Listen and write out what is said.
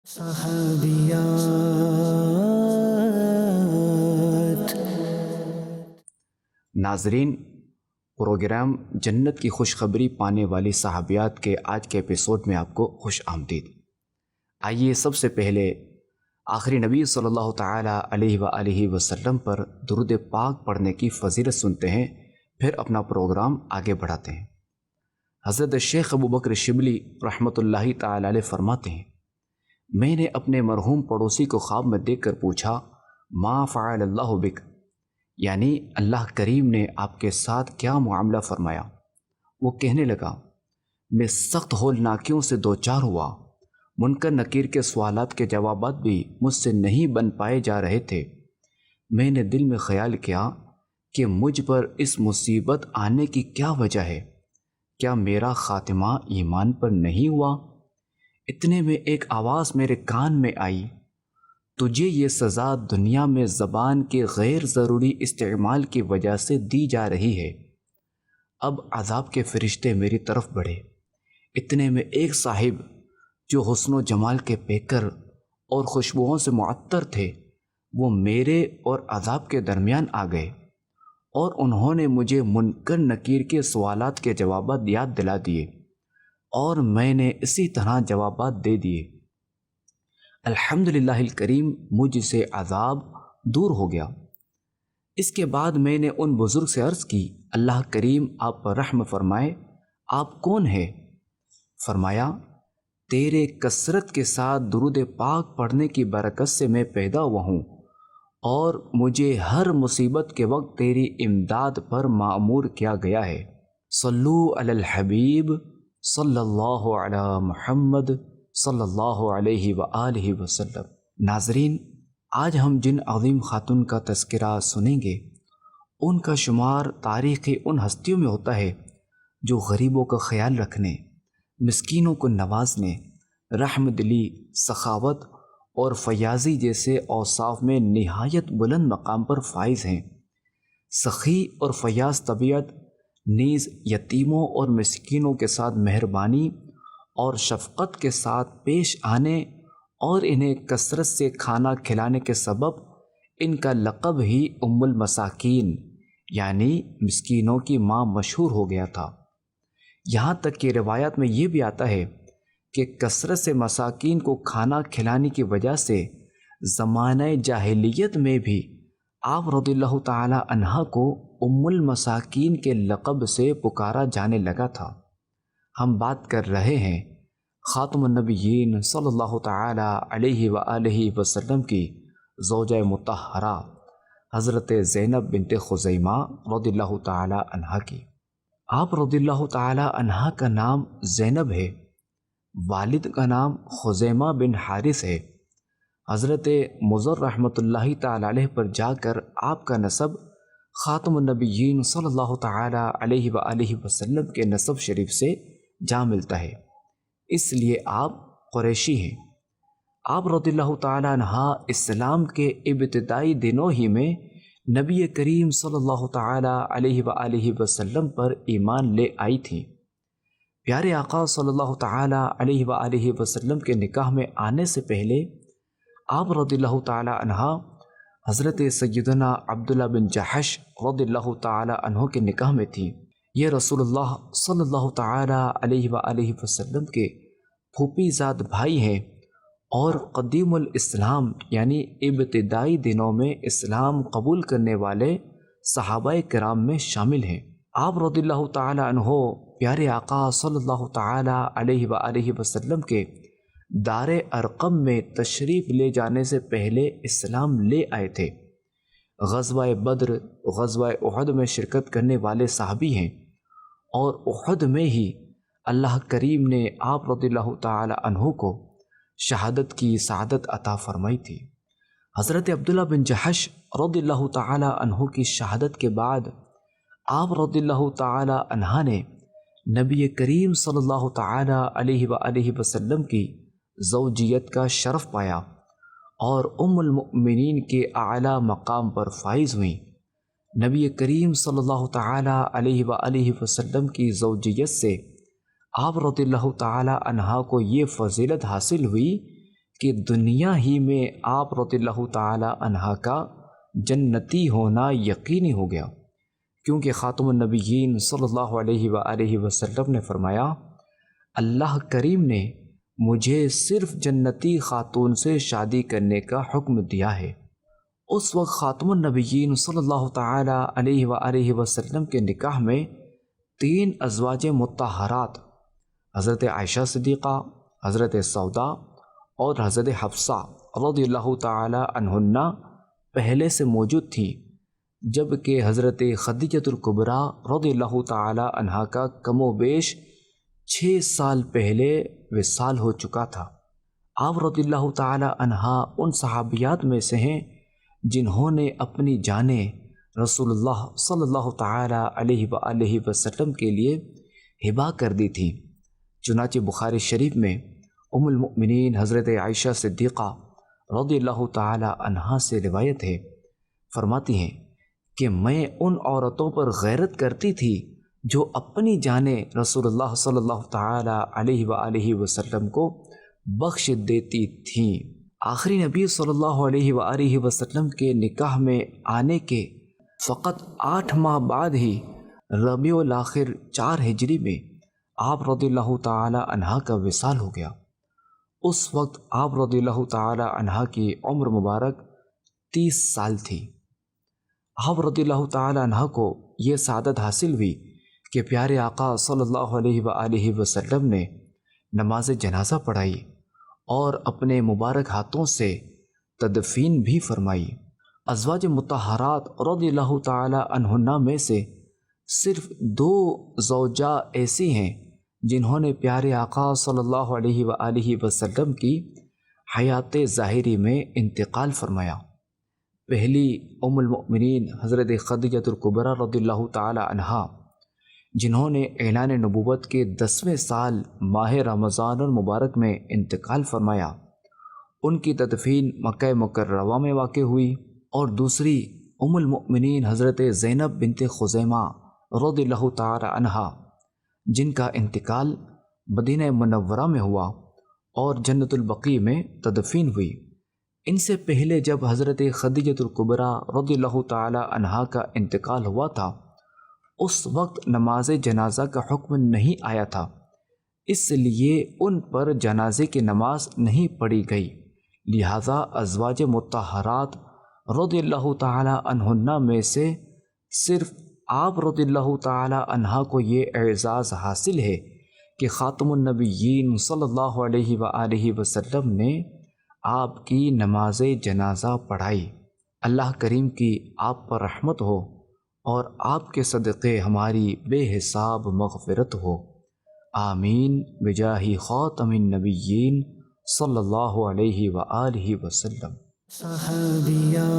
صحابیات۔ ناظرین، پروگرام جنت کی خوشخبری پانے والی صحابیات کے آج کے ایپیسوڈ میں آپ کو خوش آمدید۔ آئیے سب سے پہلے آخری نبی صلی اللہ تعالی علیہ وآلہ وسلم پر درود پاک پڑھنے کی فضیلت سنتے ہیں، پھر اپنا پروگرام آگے بڑھاتے ہیں۔ حضرت شیخ ابوبکر شبلی رحمۃ اللہ تعالی علیہ فرماتے ہیں، میں نے اپنے مرحوم پڑوسی کو خواب میں دیکھ کر پوچھا، ما فعل اللہ بک، یعنی اللہ کریم نے آپ کے ساتھ کیا معاملہ فرمایا؟ وہ کہنے لگا، میں سخت ہولناکیوں سے دوچار ہوا، منکر نکیر کے سوالات کے جوابات بھی مجھ سے نہیں بن پائے جا رہے تھے۔ میں نے دل میں خیال کیا کہ مجھ پر اس مصیبت آنے کی کیا وجہ ہے؟ کیا میرا خاتمہ ایمان پر نہیں ہوا؟ اتنے میں ایک آواز میرے کان میں آئی، تجھے یہ سزا دنیا میں زبان کے غیر ضروری استعمال کی وجہ سے دی جا رہی ہے۔ اب عذاب کے فرشتے میری طرف بڑھے۔ اتنے میں ایک صاحب جو حسن و جمال کے پیکر اور خوشبوؤں سے معطر تھے، وہ میرے اور عذاب کے درمیان آ گئے اور انہوں نے مجھے منکر نکیر کے سوالات کے جوابات یاد دلا دیے اور میں نے اسی طرح جوابات دے دیے۔ الحمدللہ الکریم، مجھ سے عذاب دور ہو گیا۔ اس کے بعد میں نے ان بزرگ سے عرض کی، اللہ کریم آپ پر رحم فرمائے، آپ کون ہیں؟ فرمایا، تیرے کثرت کے ساتھ درود پاک پڑھنے کی برکت سے میں پیدا ہوا ہوں اور مجھے ہر مصیبت کے وقت تیری امداد پر مأمور کیا گیا ہے۔ صلو علی الحبیب صلی اللہ علی محمد صلی اللہ علیہ وآلہ وسلم۔ ناظرین، آج ہم جن عظیم خاتون کا تذکرہ سنیں گے، ان کا شمار تاریخی ان ہستیوں میں ہوتا ہے جو غریبوں کا خیال رکھنے، مسکینوں کو نوازنے، رحم دلی، سخاوت اور فیاضی جیسے اوصاف میں نہایت بلند مقام پر فائز ہیں۔ سخی اور فیاض طبیعت نیز یتیموں اور مسکینوں کے ساتھ مہربانی اور شفقت کے ساتھ پیش آنے اور انہیں کثرت سے کھانا کھلانے کے سبب ان کا لقب ہی ام المساکین یعنی مسکینوں کی ماں مشہور ہو گیا تھا۔ یہاں تک کہ روایات میں یہ بھی آتا ہے کہ کثرت سے مساکین کو کھانا کھلانے کی وجہ سے زمانہ جاہلیت میں بھی آپ رضی اللہ تعالی عنہ کو ام المساکین کے لقب سے پکارا جانے لگا تھا۔ ہم بات کر رہے ہیں خاتم النبیین صلی اللہ تعالی علیہ وآلہ وسلم کی زوجہ مطہرہ حضرت زینب بنت خزیمہ رضی اللہ تعالی عنہ کی۔ آپ رضی اللہ تعالی عنہ کا نام زینب ہے، والد کا نام خزیمہ بن حارث ہے۔ حضرت مضر رحمۃ اللہ تعالی علیہ پر جا کر آپ کا نسب خاتم النبیین صلی اللہ تعالی علیہ وآلہ وسلم کے نسب شریف سے جا ملتا ہے، اس لیے آپ قریشی ہیں۔ آپ رضی اللہ تعالی عنہ اسلام کے ابتدائی دنوں ہی میں نبی کریم صلی اللہ تعالی علیہ وآلہ وسلم پر ایمان لے آئی تھیں۔ پیارے آقا صلی اللہ تعالی علیہ وآلہ وسلم کے نکاح میں آنے سے پہلے آپ رضی اللہ تعالی عنہ حضرت سیدنا عبداللہ بن جحش رضی اللہ تعالی عنہ کے نکاح میں تھیں۔ یہ رسول اللہ صلی اللہ تعالی علیہ وآلہ وسلم کے پھوپھی زاد بھائی ہیں اور قدیم الاسلام یعنی ابتدائی دنوں میں اسلام قبول کرنے والے صحابہ کرام میں شامل ہیں۔ آپ رضی اللہ تعالی عنہ پیارے آقا صلی اللہ تعالی علیہ وآلہ وسلم کے دار ارقم میں تشریف لے جانے سے پہلے اسلام لے آئے تھے۔ غزوہ بدر، غزوہ احد میں شرکت کرنے والے صحابی ہیں اور احد میں ہی اللہ کریم نے آپ رضی اللہ تعالی عنہ کو شہادت کی سعادت عطا فرمائی تھی۔ حضرت عبداللہ بن جحش رضی اللہ تعالی عنہ کی شہادت کے بعد آپ رضی اللہ تعالی عنہ نے نبی کریم صلی اللہ تعالی علیہ وآلہ وسلم کی زوجیت کا شرف پایا اور ام المؤمنین کے اعلیٰ مقام پر فائز ہوئیں۔ نبی کریم صلی اللہ تعالی علیہ وآلہ وسلم کی زوجیت سے آپ رضی اللہ تعالی عنہا کو یہ فضیلت حاصل ہوئی کہ دنیا ہی میں آپ رضی اللہ تعالی عنہ کا جنتی ہونا یقینی ہو گیا، کیونکہ خاتم النبیین صلی اللہ علیہ وآلہ وسلم نے فرمایا اللہ کریم نے مجھے صرف جنتی خاتون سے شادی کرنے کا حکم دیا ہے۔ اس وقت خاتم النبیین صلی اللہ تعالی علیہ وآلہ وسلم کے نکاح میں 3 ازواج مطہرات حضرت عائشہ صدیقہ، حضرت سودا اور حضرت حفصہ رضی اللہ تعالی عنہن پہلے سے موجود تھیں، جبکہ حضرت خدیجۃ الکبریٰ رضی اللہ تعالی عنہا کا کم و بیش 6 سال پہلے وصال ہو چکا تھا۔ آپ رضی اللہ تعالی عنہا ان صحابیات میں سے ہیں جنہوں نے اپنی جانیں رسول اللہ صلی اللہ تعالی علیہ وآلہ وسلم کے لیے ہبا کر دی تھیں۔ چنانچہ بخاری شریف میں ام المؤمنین حضرت عائشہ صدیقہ رضی اللہ تعالی عنہا سے روایت ہے، فرماتی ہیں کہ میں ان عورتوں پر غیرت کرتی تھی جو اپنی جانیں رسول اللہ صلی اللہ تعالی علیہ وآلہ وسلم کو بخش دیتی تھیں۔ آخری نبی صلی اللہ علیہ وآلہ وسلم کے نکاح میں آنے کے فقط 8 ماہ بعد ہی ربیع الاخر 4 ہجری میں آپ رضی اللہ تعالی عنہ کا وصال ہو گیا۔ اس وقت آپ رضی اللہ تعالی عنہ کی عمر مبارک 30 سال تھی۔ آپ رضی اللہ تعالی عنہ کو یہ سعادت حاصل ہوئی کہ پیارے آقا صلی اللہ علیہ وآلہ وسلم نے نماز جنازہ پڑھائی اور اپنے مبارک ہاتھوں سے تدفین بھی فرمائی۔ ازواج مطہرات رضی اللہ تعالی عنہن میں سے صرف 2 زوجہ ایسی ہیں جنہوں نے پیارے آقا صلی اللہ علیہ وآلہ وسلم کی حیات ظاہری میں انتقال فرمایا۔ پہلی ام المؤمنین حضرت خدیجۃ الکبریٰ رضی اللہ تعالی عنہا، جنہوں نے اعلان نبوت کے 10ویں سال ماہ رمضان المبارک میں انتقال فرمایا، ان کی تدفین مکہ مکرمہ میں واقع ہوئی۔ اور دوسری ام المؤمنین حضرت زینب بنت خزیمہ رضی اللہ تعالی عنہا، جن کا انتقال مدینہ منورہ میں ہوا اور جنت البقیع میں تدفین ہوئی۔ ان سے پہلے جب حضرت خدیجۃ الکبریٰ رضی اللہ تعالی عنہا کا انتقال ہوا تھا، اس وقت نماز جنازہ کا حکم نہیں آیا تھا، اس لیے ان پر جنازے کی نماز نہیں پڑھی گئی، لہذا ازواج مطہرات رضی اللہ تعالی عنہن میں سے صرف آپ رضی اللہ تعالی عنہ کو یہ اعزاز حاصل ہے کہ خاتم النبیین صلی اللہ علیہ وآلہ وسلم نے آپ کی نماز جنازہ پڑھائی۔ اللہ کریم کی آپ پر رحمت ہو اور آپ کے صدقے ہماری بے حساب مغفرت ہو، آمین بجاہ خاتم النبیین صلی اللہ علیہ وآلہ وسلم۔ صحابیات